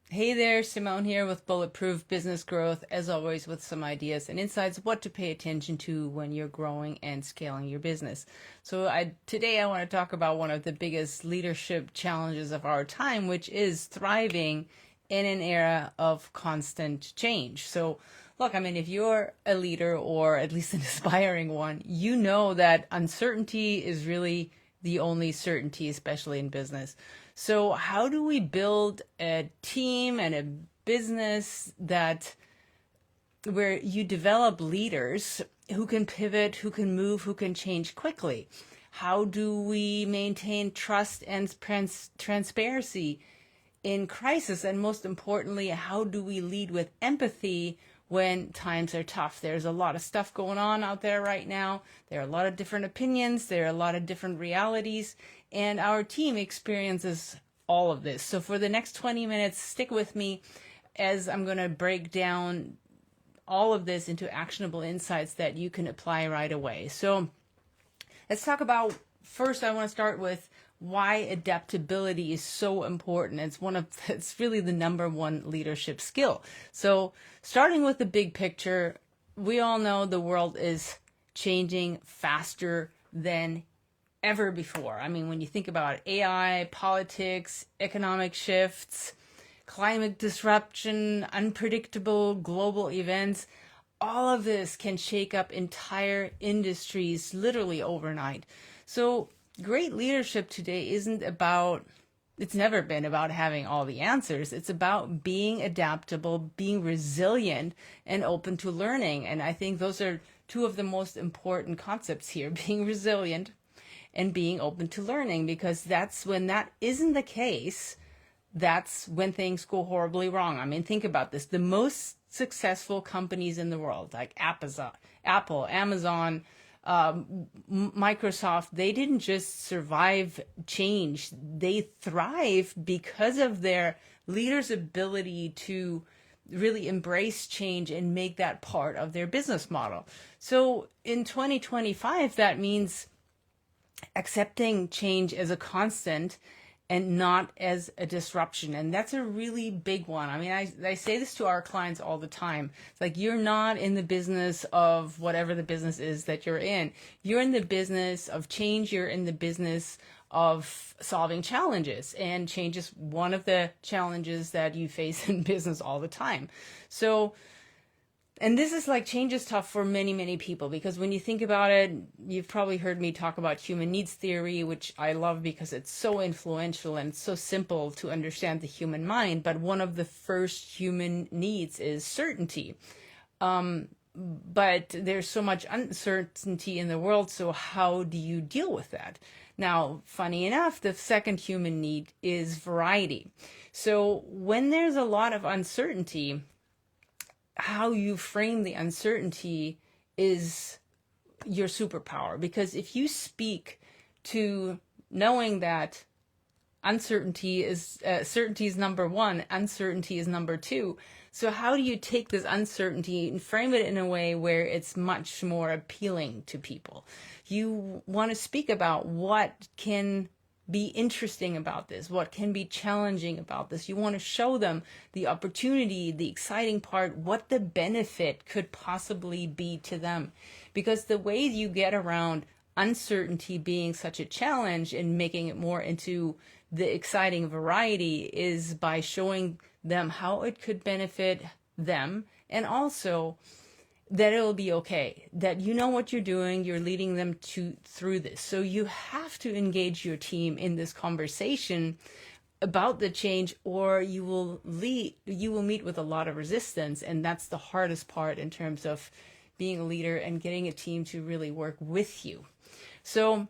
Hey there, Simone here with Bulletproof Business Growth, as always with some ideas and insights what to pay attention to when you're growing and scaling your business. Today I want to talk about one of the biggest leadership challenges of our time, which is thriving in an era of constant change. So look, I mean, if you're a leader or at least an aspiring one, you know that uncertainty is really the only certainty, especially in business. So, how do we build a team and a business that where you develop leaders who can pivot, who can move, who can change quickly? How do we maintain trust and transparency in crisis? And most importantly, how do we lead with empathy when times are tough? There's a lot of stuff going on out there right now. There are a lot of different opinions. There are a lot of different realities. And our team experiences all of this. So for the next 20 minutes, stick with me as I'm going to break down all of this into actionable insights that you can apply right away. So let's talk about, first I want to start with why adaptability is so important. It's really the number one leadership skill. So starting with the big picture, we all know the world is changing faster than ever before. I mean, when you think about AI, politics, economic shifts, climate disruption, unpredictable global events, all of this can shake up entire industries literally overnight. So great leadership today it's never been about having all the answers. It's about being adaptable, being resilient, and open to learning. And I think those are two of the most important concepts here, being resilient and being open to learning, because that's when that isn't the case, that's when things go horribly wrong. I mean, think about this. The most successful companies in the world, like Apple, Amazon, Microsoft, they didn't just survive change. They thrive because of their leaders' ability to really embrace change and make that part of their business model. So in 2025, that means accepting change as a constant and not as a disruption. And that's a really big one. I mean, I say this to our clients all the time. It's like, you're not in the business of whatever the business is that you're in. You're in the business of change. You're in the business of solving challenges. And change is one of the challenges that you face in business all the time. So, and this is like, change is tough for many, many people, because when you think about it, you've probably heard me talk about human needs theory, which I love because it's so influential and so simple to understand the human mind. But one of the first human needs is certainty. But there's so much uncertainty in the world. So how do you deal with that? Now, funny enough, the second human need is variety. So when there's a lot of uncertainty, how you frame the uncertainty is your superpower. Because if you speak to knowing that uncertainty is certainty is number one, uncertainty is number two. So how do you take this uncertainty and frame it in a way where it's much more appealing to people? You want to speak about what can be interesting about this, what can be challenging about this. You want to show them the opportunity, the exciting part, what the benefit could possibly be to them. Because the way you get around uncertainty being such a challenge and making it more into the exciting variety is by showing them how it could benefit them, and also that it'll be okay, that you know what you're doing, you're leading them through this. So you have to engage your team in this conversation about the change, or you will meet with a lot of resistance. And that's the hardest part in terms of being a leader and getting a team to really work with you. So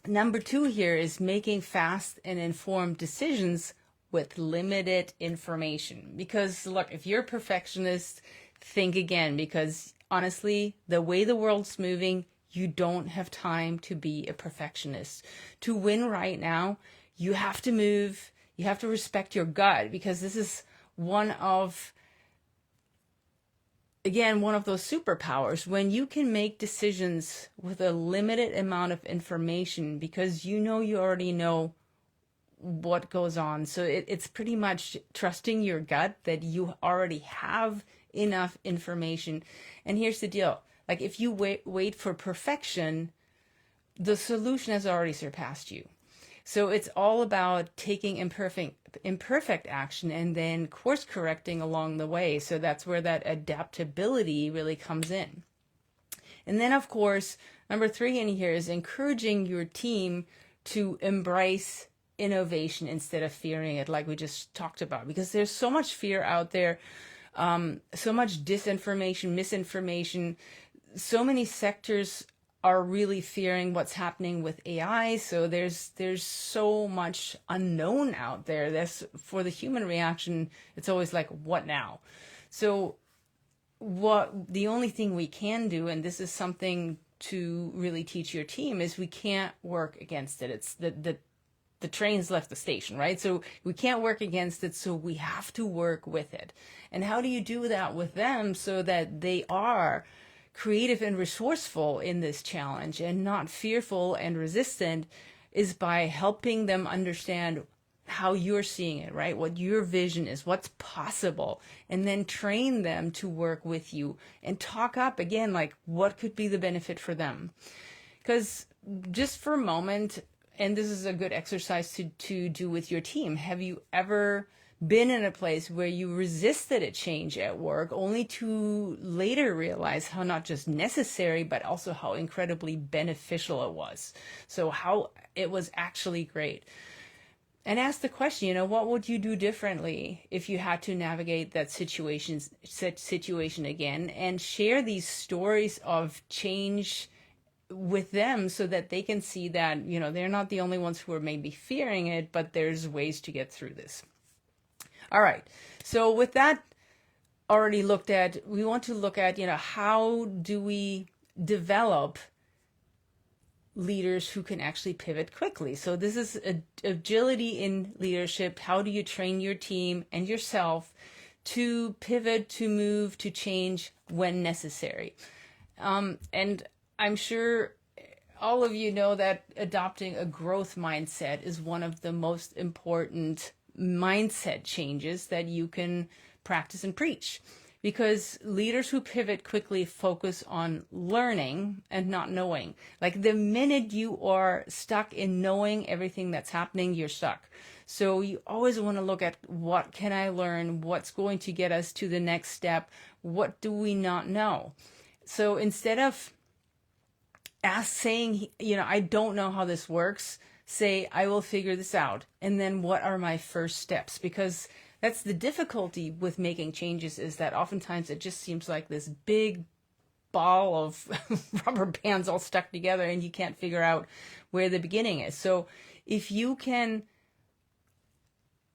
number two here is making fast and informed decisions with limited information. Because look, if you're a perfectionist, think again, because honestly, the way the world's moving, you don't have time to be a perfectionist. To win right now, you have to move, you have to respect your gut, because this is one of those superpowers, when you can make decisions with a limited amount of information, because you already know what goes on. So it's pretty much trusting your gut that you already have enough information. And here's the deal. Like if you wait for perfection, the solution has already surpassed you. So it's all about taking imperfect action and then course correcting along the way. So that's where that adaptability really comes in. And then, of course, number 3 in here is encouraging your team to embrace innovation instead of fearing it, like we just talked about, because there's so much fear out there, so much disinformation, misinformation. So many sectors are really fearing what's happening with AI. So there's so much unknown out there. That's for the human reaction. It's always like, what now? So the only thing we can do, and this is something to really teach your team, is we can't work against it. It's the train's left the station, right? So we can't work against it. So we have to work with it. And how do you do that with them so that they are creative and resourceful in this challenge and not fearful and resistant, is by helping them understand how you're seeing it, right? What your vision is, what's possible, and then train them to work with you and talk up again, like what could be the benefit for them. Because just for a moment, and this is a good exercise to do with your team, have you ever been in a place where you resisted a change at work only to later realize how not just necessary, but also how incredibly beneficial it was? So how it was actually great. And ask the question, what would you do differently if you had to navigate that situation again? And share these stories of change with them so that they can see that, they're not the only ones who are maybe fearing it, but there's ways to get through this. All right. So with that already looked at, we want to look at, how do we develop leaders who can actually pivot quickly? So this is agility in leadership. How do you train your team and yourself to pivot, to move, to change when necessary? And I'm sure all of you know that adopting a growth mindset is one of the most important mindset changes that you can practice and preach, because leaders who pivot quickly focus on learning and not knowing. Like the minute you are stuck in knowing everything that's happening, you're stuck. So you always want to look at, what can I learn? What's going to get us to the next step? What do we not know? So instead of saying, I don't know how this works, say, I will figure this out. And then what are my first steps? Because that's the difficulty with making changes, is that oftentimes it just seems like this big ball of rubber bands all stuck together and you can't figure out where the beginning is. So if you can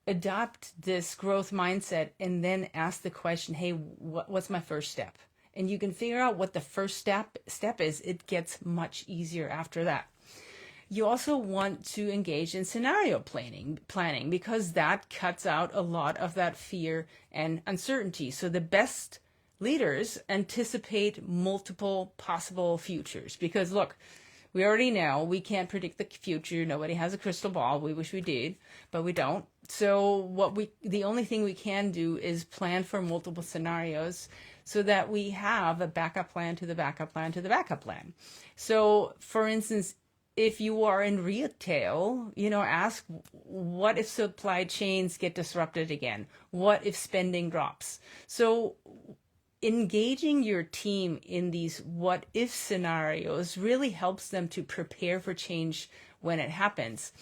adopt this growth mindset and then ask the question, hey, what's my first step? And you can figure out what the first step is, it gets much easier after that. You also want to engage in scenario planning, because that cuts out a lot of that fear and uncertainty. So the best leaders anticipate multiple possible futures, because look, we already know we can't predict the future. Nobody has a crystal ball. We wish we did, but we don't. So the only thing we can do is plan for multiple scenarios so that we have a backup plan to the backup plan to the backup plan. So for instance, if you are in retail, ask, what if supply chains get disrupted again? What if spending drops? So engaging your team in these what if scenarios really helps them to prepare for change when it happens.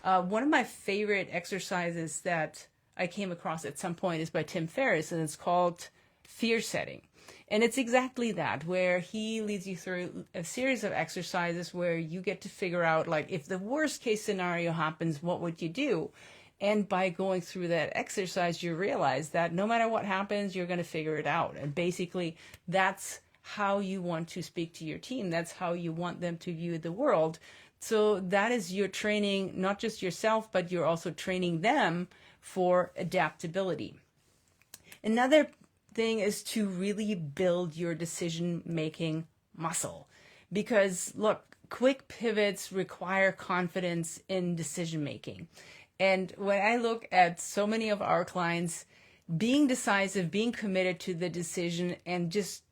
One of my favorite exercises that I came across at some point is by Tim Ferriss, and it's called fear setting. And it's exactly that, where he leads you through a series of exercises where you get to figure out, like, if the worst case scenario happens, what would you do? And by going through that exercise, you realize that no matter what happens, you're going to figure it out. And basically, that's how you want to speak to your team. That's how you want them to view the world. So that is your training, not just yourself, but you're also training them for adaptability. Another thing is to really build your decision-making muscle, because look, quick pivots require confidence in decision-making. And when I look at so many of our clients, being decisive, being committed to the decision, and just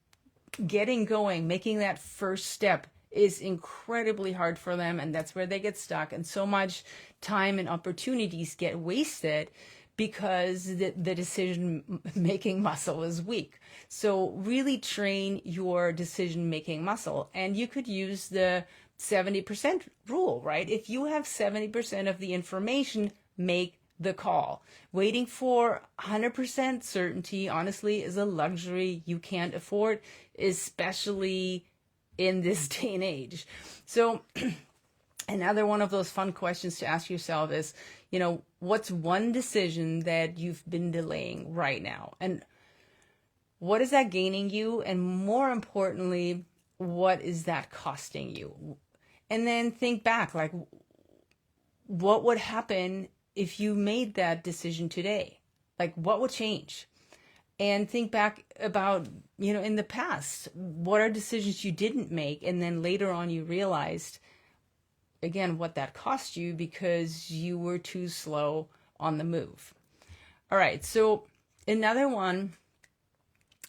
getting going, making that first step is incredibly hard for them. And that's where they get stuck. And so much time and opportunities get wasted because the decision making muscle is weak. So really train your decision making muscle. And you could use the 70% rule, right? If you have 70% of the information, make the call. Waiting for 100% certainty, honestly, is a luxury you can't afford, especially in this day and age. So another one of those fun questions to ask yourself is, what's one decision that you've been delaying right now? And what is that gaining you? And more importantly, what is that costing you? And then think back, like, what would happen if you made that decision today? Like, what would change? And think back about, in the past, what are decisions you didn't make? And then later on, you realized, again, what that cost you because you were too slow on the move. All right. So another one,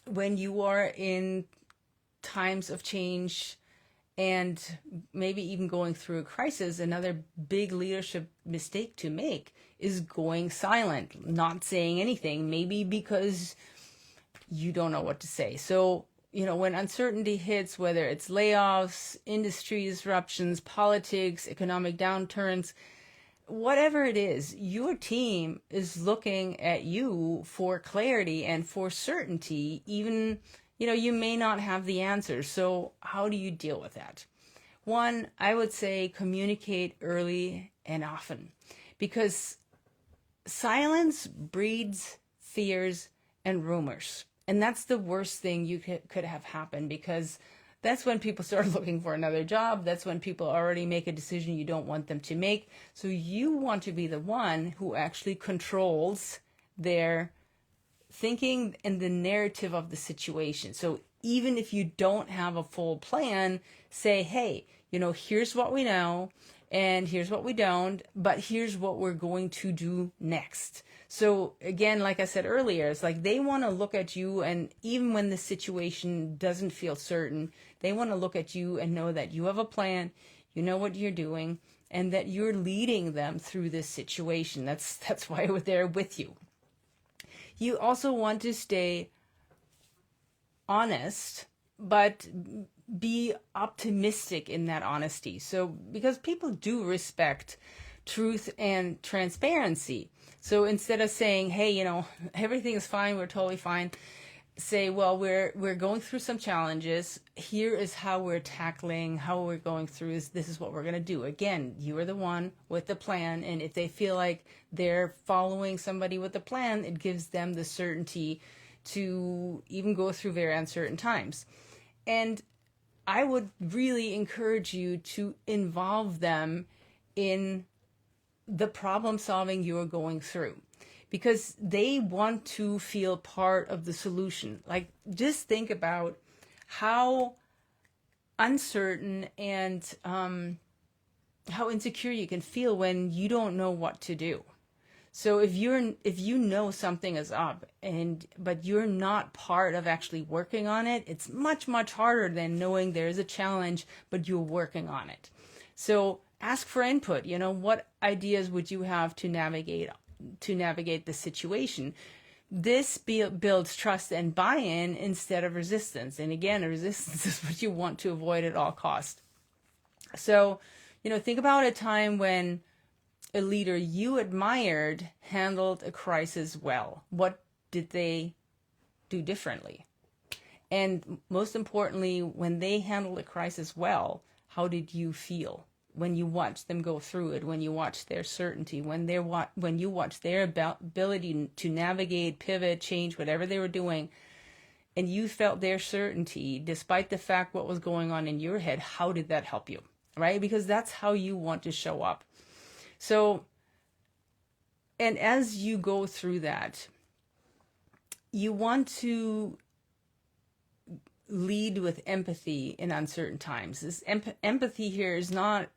when you are in times of change and maybe even going through a crisis, another big leadership mistake to make is going silent, not saying anything, maybe because you don't know what to say. So, when uncertainty hits, whether it's layoffs, industry disruptions, politics, economic downturns, whatever it is, your team is looking at you for clarity and for certainty, even, you may not have the answer. So how do you deal with that? One, I would say communicate early and often, because silence breeds fears and rumors. And that's the worst thing you could have happen, because that's when people start looking for another job. That's when people already make a decision you don't want them to make. So you want to be the one who actually controls their thinking and the narrative of the situation. So even if you don't have a full plan, say, hey, here's what we know and here's what we don't, but here's what we're going to do next. So again, like I said earlier, it's like they want to look at you, and even when the situation doesn't feel certain, they want to look at you and know that you have a plan, you know what you're doing, and that you're leading them through this situation. That's why we're there with you. You also want to stay honest, but be optimistic in that honesty. So because people do respect truth and transparency. So instead of saying, hey, everything is fine, we're totally fine, say, well, we're going through some challenges. Here is how we're tackling, how we're going through this is what we're going to do. Again, you are the one with the plan. And if they feel like they're following somebody with a plan, it gives them the certainty to even go through very uncertain times. And I would really encourage you to involve them in the problem solving you're going through, because they want to feel part of the solution. Like, just think about how uncertain and how insecure you can feel when you don't know what to do. So if you know something is up but you're not part of actually working on it, it's much, much harder than knowing there's a challenge, but you're working on it. So ask for input. What ideas would you have to navigate the situation? This builds trust and buy-in instead of resistance. And again, resistance is what you want to avoid at all costs. So, think about a time when a leader you admired handled a crisis well. What did they do differently? And most importantly, when they handled a crisis well, how did you feel when you watched them go through it, when you watched their certainty, when you watched their ability to navigate, pivot, change, whatever they were doing, and you felt their certainty despite the fact what was going on in your head? How did that help you? Right? Because that's how you want to show up. So, and as you go through that, you want to lead with empathy in uncertain times. This empathy here is not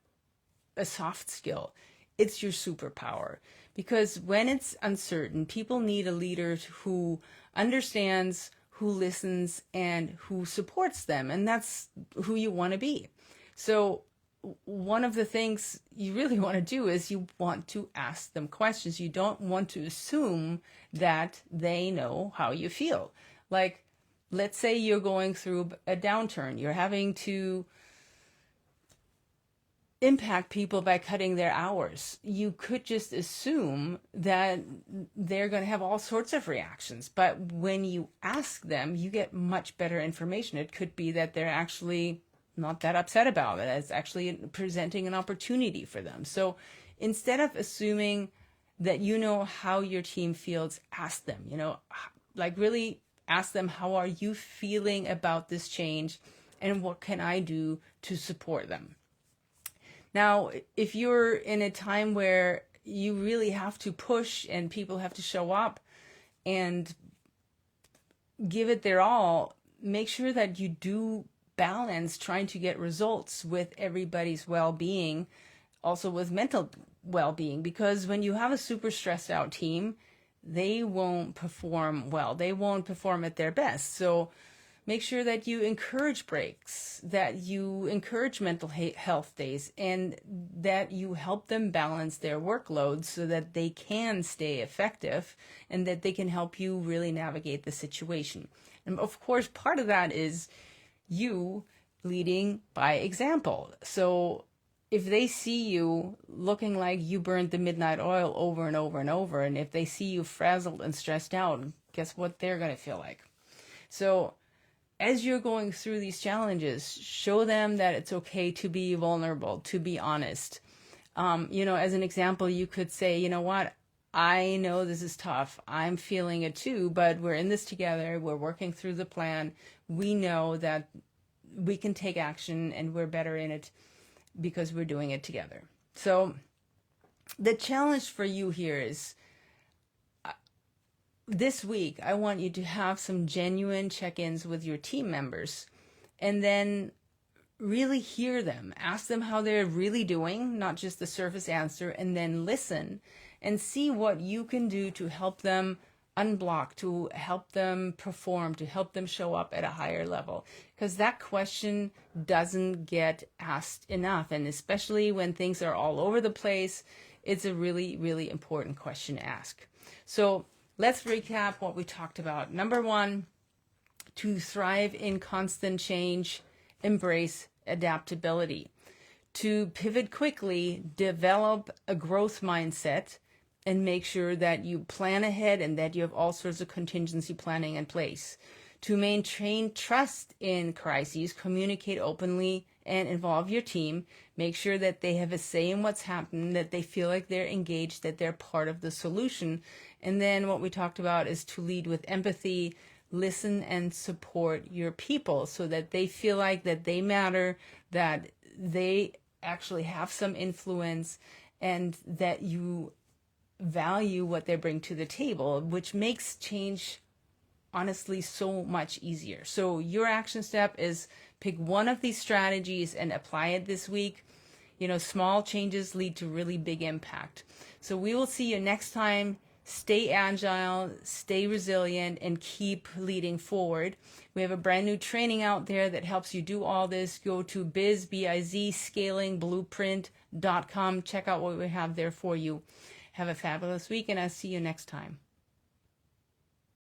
a soft skill. It's your superpower, Because when it's uncertain, people need a leader who understands, who listens, and who supports them. And that's who you want to be. So one of the things you really want to do is you want to ask them questions. You don't want to assume that they know how you feel. Like, let's say you're going through a downturn. You're having to impact people by cutting their hours. You could just assume that they're going to have all sorts of reactions. But when you ask them, you get much better information. It could be that they're actually not that upset about it. It's actually presenting an opportunity for them. So instead of assuming that you know how your team feels, ask them, like really ask them, how are you feeling about this change and what can I do to support them? Now, if you're in a time where you really have to push and people have to show up and give it their all, make sure that you do balance trying to get results with everybody's well-being, also with mental well-being, because when you have a super stressed out team, they won't perform well. They won't perform at their best. So make sure that you encourage breaks, that you encourage mental health days, and that you help them balance their workloads so that they can stay effective and that they can help you really navigate the situation. And of course, part of that is you leading by example. So if they see you looking like you burned the midnight oil over and over and over, and if they see you frazzled and stressed out, guess what they're going to feel like? So as you're going through these challenges, show them that it's okay to be vulnerable, to be honest. As an example, you could say, you know what? I know this is tough. I'm feeling it too, but we're in this together. We're working through the plan. We know that we can take action and we're better in it because we're doing it together. So the challenge for you here is this week, I want you to have some genuine check-ins with your team members and then really hear them. Ask them how they're really doing, not just the surface answer, and then listen and see what you can do to help them unblock, to help them perform, to help them show up at a higher level. Because that question doesn't get asked enough. And especially when things are all over the place, it's a really, really important question to ask. So let's recap what we talked about. Number one, to thrive in constant change, embrace adaptability. To pivot quickly, develop a growth mindset and make sure that you plan ahead and that you have all sorts of contingency planning in place. To maintain trust in crises, communicate openly and involve your team. Make sure that they have a say in what's happening, that they feel like they're engaged, that they're part of the solution. And then what we talked about is to lead with empathy, listen and support your people so that they feel like that they matter, that they actually have some influence, and that you value what they bring to the table, which makes change honestly so much easier. So your action step is pick one of these strategies and apply it this week. Small changes lead to really big impact. So we will see you next time. Stay agile, stay resilient, and keep leading forward. We have a brand new training out there that helps you do all this. Go to bizscalingblueprint.com. Check out what we have there for you. Have a fabulous week, and I'll see you next time.